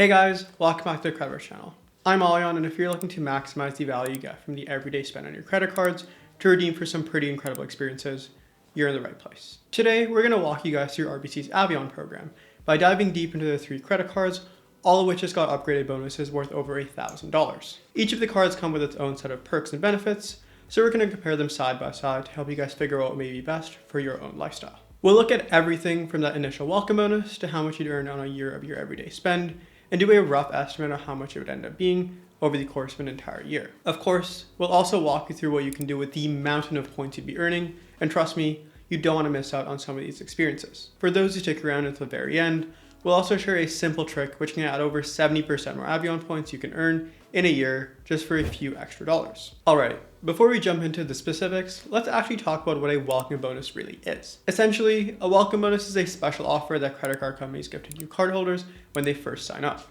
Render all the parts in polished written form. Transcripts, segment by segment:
Hey guys, welcome back to the CreditVerse channel. I'm Avion, and if you're looking to maximize the value you get from the everyday spend on your credit cards to redeem for some pretty incredible experiences, you're in the right place. Today, we're going to walk you guys through RBC's Avion program by diving deep into the 3 credit cards, all of which just got upgraded bonuses worth over $1,000. Each of the cards come with its own set of perks and benefits, so we're going to compare them side by side to help you guys figure out what may be best for your own lifestyle. We'll look at everything from that initial welcome bonus to how much you'd earn on a year of your everyday spend, and do a rough estimate of how much it would end up being over the course of an entire year. Of course, we'll also walk you through what you can do with the mountain of points you'd be earning, and trust me, you don't want to miss out on some of these experiences. For those who stick around until the very end, we'll also share a simple trick which can add over 70% more Avion points you can earn in a year just for a few extra dollars. Alright, before we jump into the specifics, let's actually talk about what a welcome bonus really is. Essentially, a welcome bonus is a special offer that credit card companies give to new cardholders when they first sign up.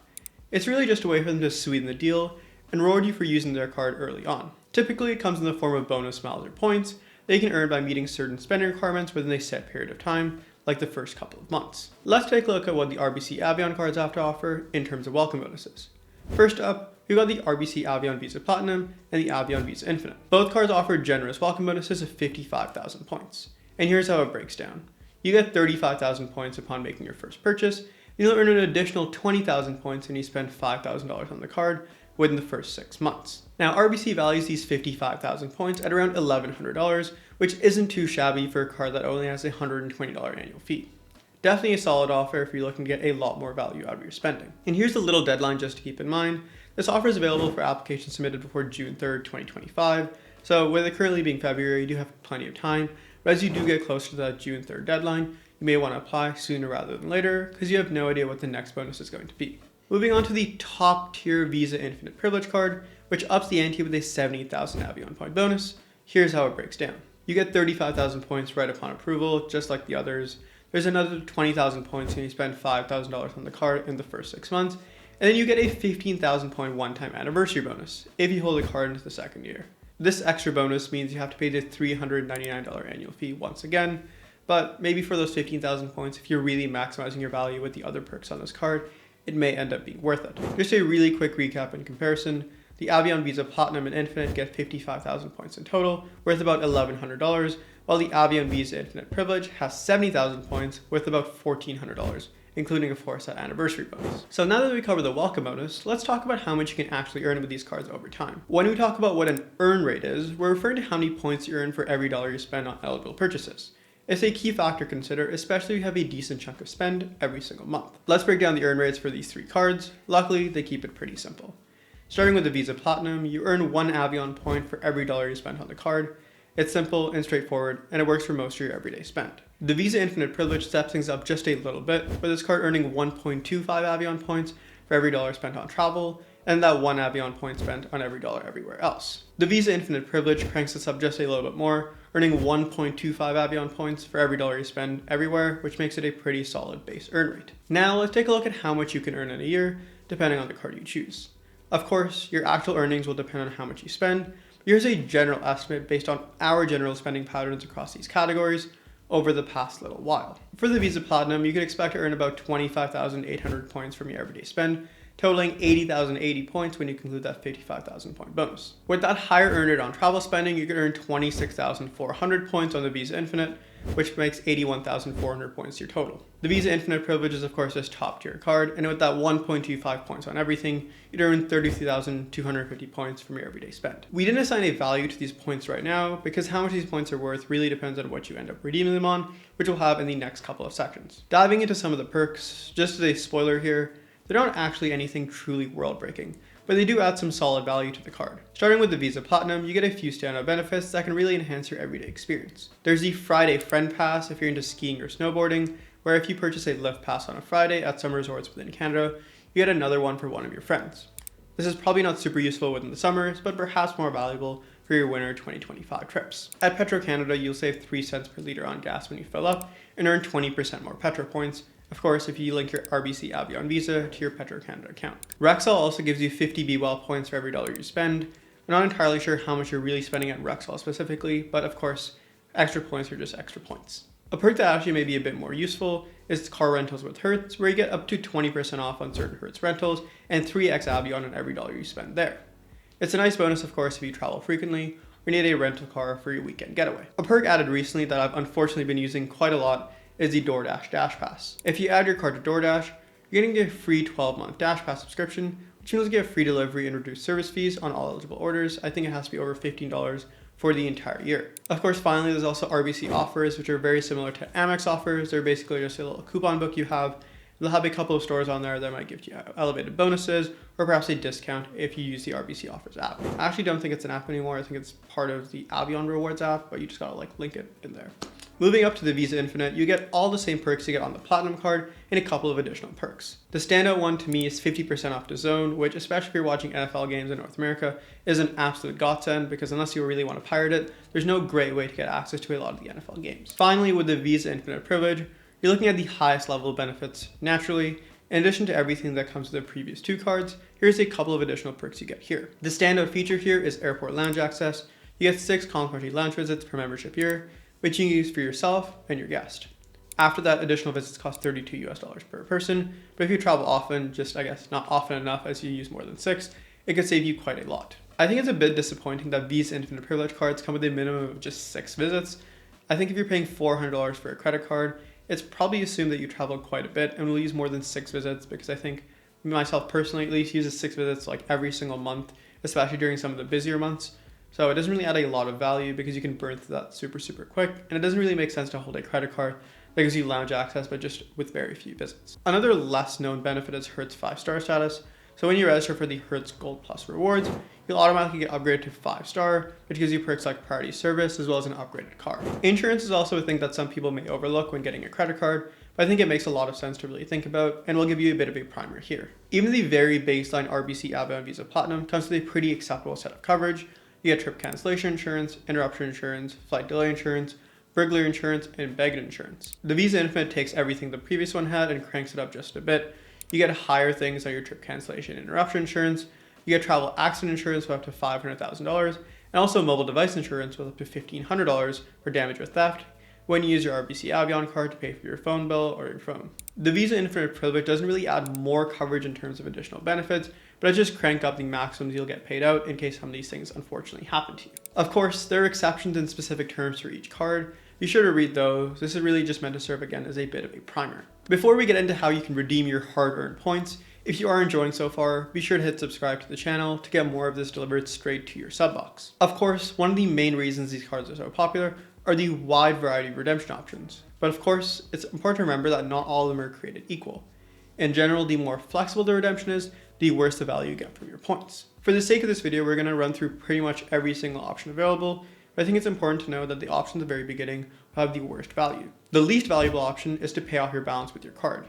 It's really just a way for them to sweeten the deal and reward you for using their card early on. Typically, it comes in the form of bonus miles or points that you can earn by meeting certain spending requirements within a set period of time, like the first couple of months. Let's take a look at what the RBC Avion cards have to offer in terms of welcome bonuses. First up, we've got the RBC Avion Visa Platinum and the Avion Visa Infinite. Both cards offer generous welcome bonuses of 55,000 points. And here's how it breaks down. You get 35,000 points upon making your first purchase, and you'll earn an additional 20,000 points when you spend $5,000 on the card within the first 6 months. Now, RBC values these 55,000 points at around $1,100, which isn't too shabby for a card that only has a $120 annual fee. Definitely a solid offer if you're looking to get a lot more value out of your spending. And here's a little deadline just to keep in mind. This offer is available for applications submitted before June 3rd, 2025. So with it currently being February, you do have plenty of time. But as you do get closer to that June 3rd deadline, you may want to apply sooner rather than later because you have no idea what the next bonus is going to be. Moving on to the top tier Visa Infinite Privilege card, which ups the ante with a 70,000 Avion point bonus. Here's how it breaks down. You get 35,000 points right upon approval, just like the others. There's another 20,000 points when you spend $5,000 on the card in the first 6 months. And then you get a 15,000 point one-time anniversary bonus if you hold the card into the second year. This extra bonus means you have to pay the $399 annual fee once again, but maybe for those 15,000 points, if you're really maximizing your value with the other perks on this card, it may end up being worth it. Just a really quick recap in comparison. The Avion Visa Platinum and Infinite get 55,000 points in total, worth about $1,100, while the Avion Visa Infinite Privilege has 70,000 points, worth about $1,400, including of course that anniversary bonus. So now that we cover the welcome bonus, let's talk about how much you can actually earn with these cards over time. When we talk about what an earn rate is, we're referring to how many points you earn for every dollar you spend on eligible purchases. It's a key factor to consider, especially if you have a decent chunk of spend every single month. Let's break down the earn rates for these 3 cards. Luckily, they keep it pretty simple. Starting with the Visa Platinum, you earn 1 Avion point for every dollar you spend on the card. It's simple and straightforward, and it works for most of your everyday spend. The Visa Infinite Privilege steps things up just a little bit, with this card earning 1.25 Avion points for every dollar spent on travel, and that 1 Avion point spent on every dollar everywhere else. The Visa Infinite Privilege cranks this up just a little bit more, earning 1.25 Avion points for every dollar you spend everywhere, which makes it a pretty solid base earn rate. Now let's take a look at how much you can earn in a year, depending on the card you choose. Of course, your actual earnings will depend on how much you spend. Here's a general estimate based on our general spending patterns across these categories over the past little while. For the Visa Platinum, you can expect to earn about 25,800 points from your everyday spend, totaling 80,080 points when you conclude that 55,000 point bonus. With that higher earn rate on travel spending, you can earn 26,400 points on the Visa Infinite, which makes 81,400 points your total. The Visa Infinite Privilege is of course this top tier card, and with that 1.25 points on everything, you'd earn 33,250 points from your everyday spend. We didn't assign a value to these points right now because how much these points are worth really depends on what you end up redeeming them on, which we'll have in the next couple of sections. Diving into some of the perks, just as a spoiler here, they're not actually anything truly world-breaking, but they do add some solid value to the card. Starting with the Visa Platinum, you get a few standout benefits that can really enhance your everyday experience. There's the Friday Friend Pass if you're into skiing or snowboarding, where if you purchase a lift pass on a Friday at some resorts within Canada, you get another one for one of your friends. This is probably not super useful within the summers, but perhaps more valuable for your winter 2025 trips. At Petro-Canada, you'll save 3 cents per liter on gas when you fill up and earn 20% more Petro points, of course, if you link your RBC Avion Visa to your Petro-Canada account. Rexall also gives you 50 BWell points for every dollar you spend. I'm not entirely sure how much you're really spending at Rexall specifically, but of course, extra points are just extra points. A perk that actually may be a bit more useful is car rentals with Hertz, where you get up to 20% off on certain Hertz rentals and 3x Avion on every dollar you spend there. It's a nice bonus, of course, if you travel frequently or need a rental car for your weekend getaway. A perk added recently that I've unfortunately been using quite a lot is the DoorDash Dash Pass. If you add your card to DoorDash, you're getting a free 12-month Dash Pass subscription, which means you get free delivery and reduced service fees on all eligible orders. I think it has to be over $15 for the entire year. Of course, finally, there's also RBC offers, which are very similar to Amex offers. They're basically just a little coupon book you have. They'll have a couple of stores on there that might give you elevated bonuses or perhaps a discount if you use the RBC offers app. I actually don't think it's an app anymore. I think it's part of the Avion Rewards app, but you just gotta link it in there. Moving up to the Visa Infinite, you get all the same perks you get on the Platinum card and a couple of additional perks. The standout one to me is 50% off DAZN, which, especially if you're watching NFL games in North America, is an absolute godsend because unless you really want to pirate it, there's no great way to get access to a lot of the NFL games. Finally, with the Visa Infinite privilege, you're looking at the highest level of benefits naturally. In addition to everything that comes with the previous two cards, here's a couple of additional perks you get here. The standout feature here is airport lounge access. You get 6 complimentary lounge visits per membership year, which you can use for yourself and your guest. After that, additional visits cost $32 per person, but if you travel often, just I guess not often enough as you use more than 6, it could save you quite a lot. I think it's a bit disappointing that Visa Infinite Privilege cards come with a minimum of just 6 visits. I think if you're paying $400 for a credit card, it's probably assumed that you travel quite a bit and will use more than 6 visits, because I think myself personally at least uses 6 visits like every single month, especially during some of the busier months. So it doesn't really add a lot of value because you can burn through that super quick, and it doesn't really make sense to hold a credit card that gives you lounge access but just with very few visits. Another less known benefit is Hertz 5-star status. So when you register for the Hertz Gold Plus rewards, you'll automatically get upgraded to 5-star, which gives you perks like priority service as well as an upgraded car. Insurance is also a thing that some people may overlook when getting a credit card, but I think it makes a lot of sense to really think about, and we'll give you a bit of a primer here. Even the very baseline RBC Avion Visa Platinum comes with a pretty acceptable set of coverage. You get trip cancellation insurance, interruption insurance, flight delay insurance, burglary insurance, and baggage insurance. The Visa Infinite takes everything the previous one had and cranks it up just a bit. You get higher things like your trip cancellation and interruption insurance. You get travel accident insurance with up to $500,000, and also mobile device insurance with up to $1,500 for damage or theft when you use your RBC Avion card to pay for your phone bill or your phone. The Visa Infinite Privilege doesn't really add more coverage in terms of additional benefits, but it just crank up the maximums you'll get paid out in case some of these things unfortunately happen to you. Of course, there are exceptions and specific terms for each card. Be sure to read those. This is really just meant to serve again as a bit of a primer. Before we get into how you can redeem your hard-earned points, if you are enjoying so far, be sure to hit subscribe to the channel to get more of this delivered straight to your sub box. Of course, one of the main reasons these cards are so popular are the wide variety of redemption options. But of course, it's important to remember that not all of them are created equal. In general, the more flexible the redemption is, the worse the value you get from your points. For the sake of this video, we're going to run through pretty much every single option available, but I think it's important to know that the options at the very beginning will have the worst value. The least valuable option is to pay off your balance with your card.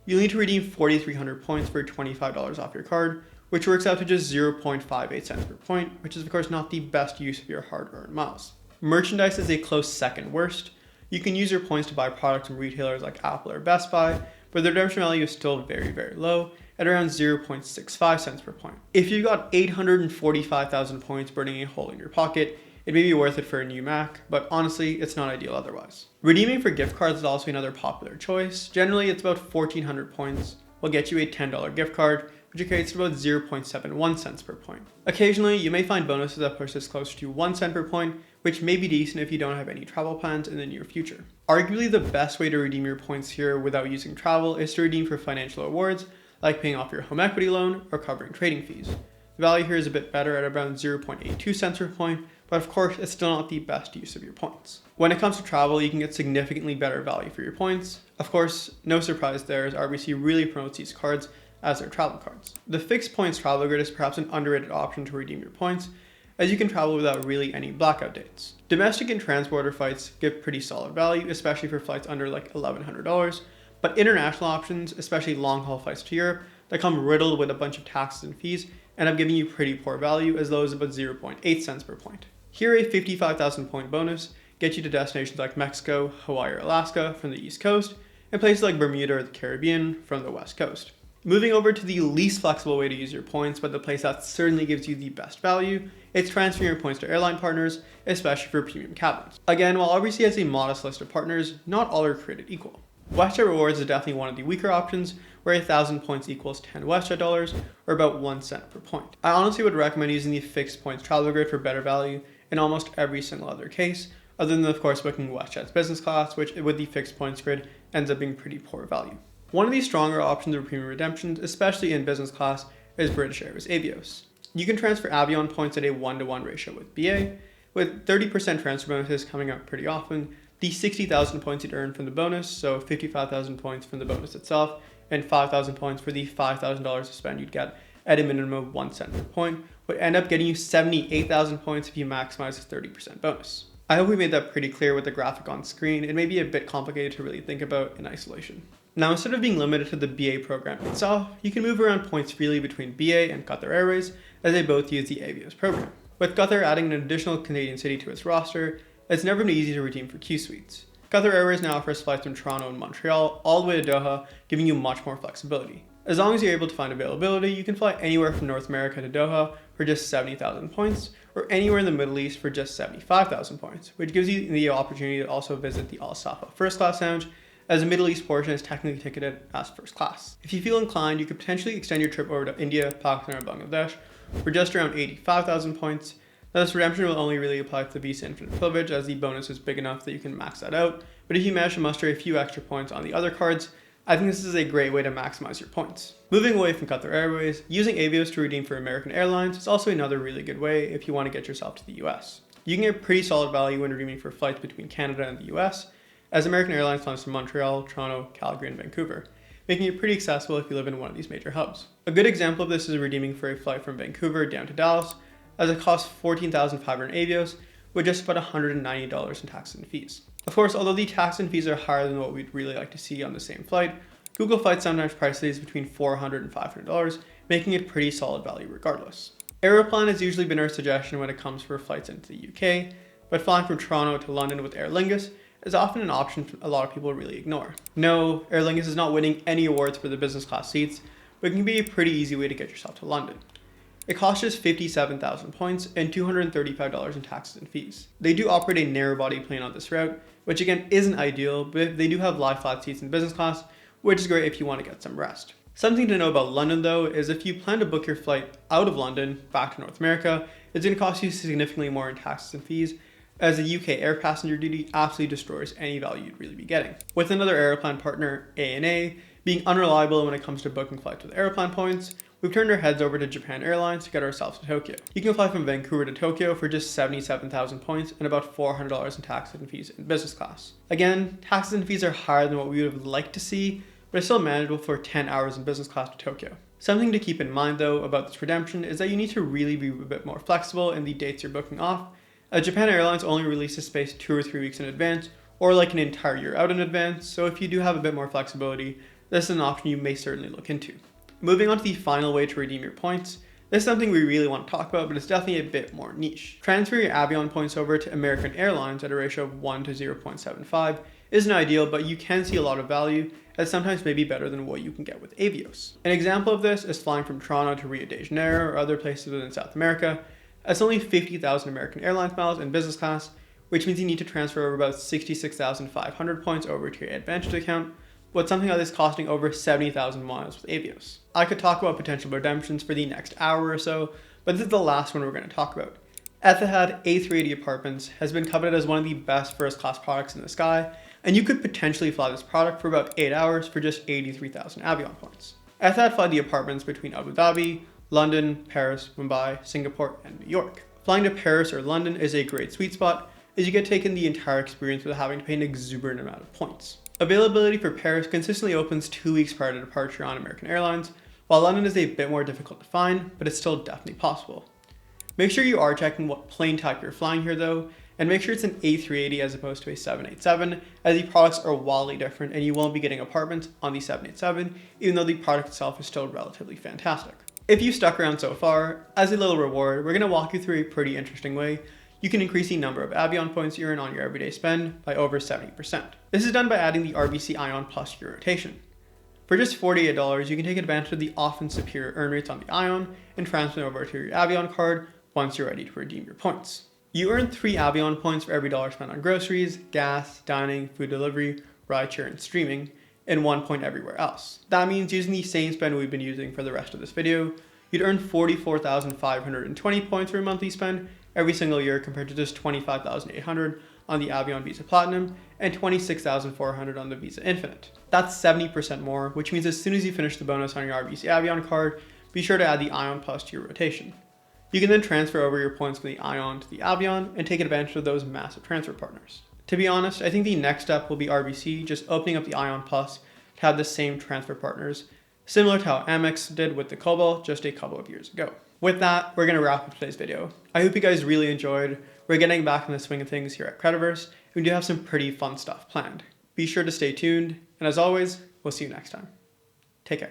You'll need to redeem 4,300 points for $25 off your card, which works out to just 0.58 cents per point, which is of course not the best use of your hard-earned miles. Merchandise is a close second worst. You can use your points to buy products from retailers like Apple or Best Buy, but the redemption value is still very low at around 0.65 cents per point. If you got 845,000 points burning a hole in your pocket, it may be worth it for a new Mac, but honestly, it's not ideal otherwise. Redeeming for gift cards is also another popular choice. Generally, it's about 1,400 points will get you a $10 gift card, which equates to about 0.71 cents per point. Occasionally, you may find bonuses that push this closer to 1 cent per point, which may be decent if you don't have any travel plans in the near future. Arguably, the best way to redeem your points here without using travel is to redeem for financial rewards, like paying off your home equity loan or covering trading fees. The value here is a bit better at around 0.82 cents per point, but of course, it's still not the best use of your points. When it comes to travel, you can get significantly better value for your points. Of course, no surprise there, as RBC really promotes these cards as their travel cards. The fixed points travel grid is perhaps an underrated option to redeem your points, as you can travel without really any blackout dates. Domestic and transborder flights give pretty solid value, especially for flights under like $1,100, but international options, especially long-haul flights to Europe, that come riddled with a bunch of taxes and fees, end up giving you pretty poor value, as low as about 0.8 cents per point. Here, a 55,000 point bonus gets you to destinations like Mexico, Hawaii, or Alaska from the East Coast, and places like Bermuda or the Caribbean from the West Coast. Moving over to the least flexible way to use your points, but the place that certainly gives you the best value, it's transferring your points to airline partners, especially for premium cabins. Again, while RBC has a modest list of partners, not all are created equal. WestJet Rewards is definitely one of the weaker options, where 1,000 points equals 10 WestJet dollars, or about 1 cent per point. I honestly would recommend using the fixed points travel grid for better value in almost every single other case, other than of course booking WestJet's business class, which with the fixed points grid ends up being pretty poor value. One of the stronger options for premium redemptions, especially in business class, is British Airways Avios. You can transfer Avion points at a 1-to-1 ratio with BA, with 30% transfer bonuses coming out pretty often, the 60,000 points you'd earn from the bonus, so 55,000 points from the bonus itself, and 5,000 points for the $5,000 to spend you'd get at a minimum of 1 cent per point, would end up getting you 78,000 points if you maximize the 30% bonus. I hope we made that pretty clear with the graphic on screen. It may be a bit complicated to really think about in isolation. Now, instead of being limited to the BA program itself, you can move around points freely between BA and Qatar Airways, as they both use the Avios program. With Qatar adding an additional Canadian city to its roster, it's never been easy to redeem for Q Suites. Qatar Airways now offers flights from Toronto and Montreal all the way to Doha, giving you much more flexibility. As long as you're able to find availability, you can fly anywhere from North America to Doha for just 70,000 points, or anywhere in the Middle East for just 75,000 points, which gives you the opportunity to also visit the Al Safa First Class Lounge, as the Middle East portion is technically ticketed as first class. If you feel inclined, you could potentially extend your trip over to India, Pakistan, or Bangladesh for just around 85,000 points. Now, this redemption will only really apply to the Visa Infinite Privilege, as the bonus is big enough that you can max that out, but if you manage to muster a few extra points on the other cards, I think this is a great way to maximize your points. Moving away from Qatar Airways, using Avios to redeem for American Airlines is also another really good way if you want to get yourself to the US. You can get pretty solid value when redeeming for flights between Canada and the US, as American Airlines flies from Montreal, Toronto, Calgary, and Vancouver, making it pretty accessible if you live in one of these major hubs. A good example of this is redeeming for a flight from Vancouver down to Dallas, as it costs 14,500 Avios, with just about $190 in taxes and fees. Of course, although the tax and fees are higher than what we'd really like to see on the same flight, Google flights sometimes price these between $400 and $500, making it pretty solid value regardless. Aeroplan has usually been our suggestion when it comes for flights into the UK, but flying from Toronto to London with Aer Lingus is often an option a lot of people really ignore. No, Aer Lingus is not winning any awards for the business class seats, but it can be a pretty easy way to get yourself to London. It costs just 57,000 points and $235 in taxes and fees. They do operate a narrow body plane on this route, which again isn't ideal, but they do have lie flat seats in business class, which is great if you want to get some rest. Something to know about London though is if you plan to book your flight out of London back to North America, it's going to cost you significantly more in taxes and fees, as the UK air passenger duty absolutely destroys any value you'd really be getting. With another Aeroplan partner, ANA, being unreliable when it comes to booking flights with Aeroplan points, we've turned our heads over to Japan Airlines to get ourselves to Tokyo. You can fly from Vancouver to Tokyo for just 77,000 points and about $400 in taxes and fees in business class. Again, taxes and fees are higher than what we would have liked to see, but it's still manageable for 10 hours in business class to Tokyo. Something to keep in mind though about this redemption is that you need to really be a bit more flexible in the dates you're booking off, as Japan Airlines only releases space 2 or 3 weeks in advance, or like an entire year out in advance, so if you do have a bit more flexibility, this is an option you may certainly look into. Moving on to the final way to redeem your points, this is something we really want to talk about, but it's definitely a bit more niche. Transferring your Avion points over to American Airlines at a ratio of 1 to 0.75 isn't ideal, but you can see a lot of value, as sometimes may be better than what you can get with Avios. An example of this is flying from Toronto to Rio de Janeiro or other places within South America. That's only 50,000 American Airlines miles in business class, which means you need to transfer over about 66,500 points over to your Advantage account, with something like this costing over 70,000 miles with Avios. I could talk about potential redemptions for the next hour or so, but this is the last one we're going to talk about. Etihad A380 Apartments has been coveted as one of the best first class products in the sky, and you could potentially fly this product for about 8 hours for just 83,000 Avion points. Etihad fly the apartments between Abu Dhabi, London, Paris, Mumbai, Singapore, and New York. Flying to Paris or London is a great sweet spot, as you get taken the entire experience without having to pay an exuberant amount of points. Availability for Paris consistently opens 2 weeks prior to departure on American Airlines, while London is a bit more difficult to find, but it's still definitely possible. Make sure you are checking what plane type you're flying here though, and make sure it's an A380 as opposed to a 787, as the products are wildly different and you won't be getting apartments on the 787, even though the product itself is still relatively fantastic. If you stuck around so far, as a little reward, we're going to walk you through a pretty interesting way you can increase the number of Avion points you earn on your everyday spend by over 70%. This is done by adding the RBC Avion Plus your rotation. For just $48, you can take advantage of the often superior earn rates on the Ion and transfer them over to your Avion card once you're ready to redeem your points. You earn 3 Avion points for every dollar spent on groceries, gas, dining, food delivery, rideshare, and streaming, and 1 point everywhere else. That means using the same spend we've been using for the rest of this video, you'd earn 44,520 points for your monthly spend every single year compared to just 25,800 on the Avion Visa Platinum and 26,400 on the Visa Infinite. That's 70% more, which means as soon as you finish the bonus on your RBC Avion card, be sure to add the Ion Plus to your rotation. You can then transfer over your points from the Ion to the Avion and take advantage of those massive transfer partners. To be honest, I think the next step will be RBC just opening up the Ion Plus to have the same transfer partners, similar to how Amex did with the Cobalt just a couple of years ago. With that, we're going to wrap up today's video. I hope you guys really enjoyed. We're getting back in the swing of things here at CreditVerse, and we do have some pretty fun stuff planned. Be sure to stay tuned, and as always, we'll see you next time. Take care.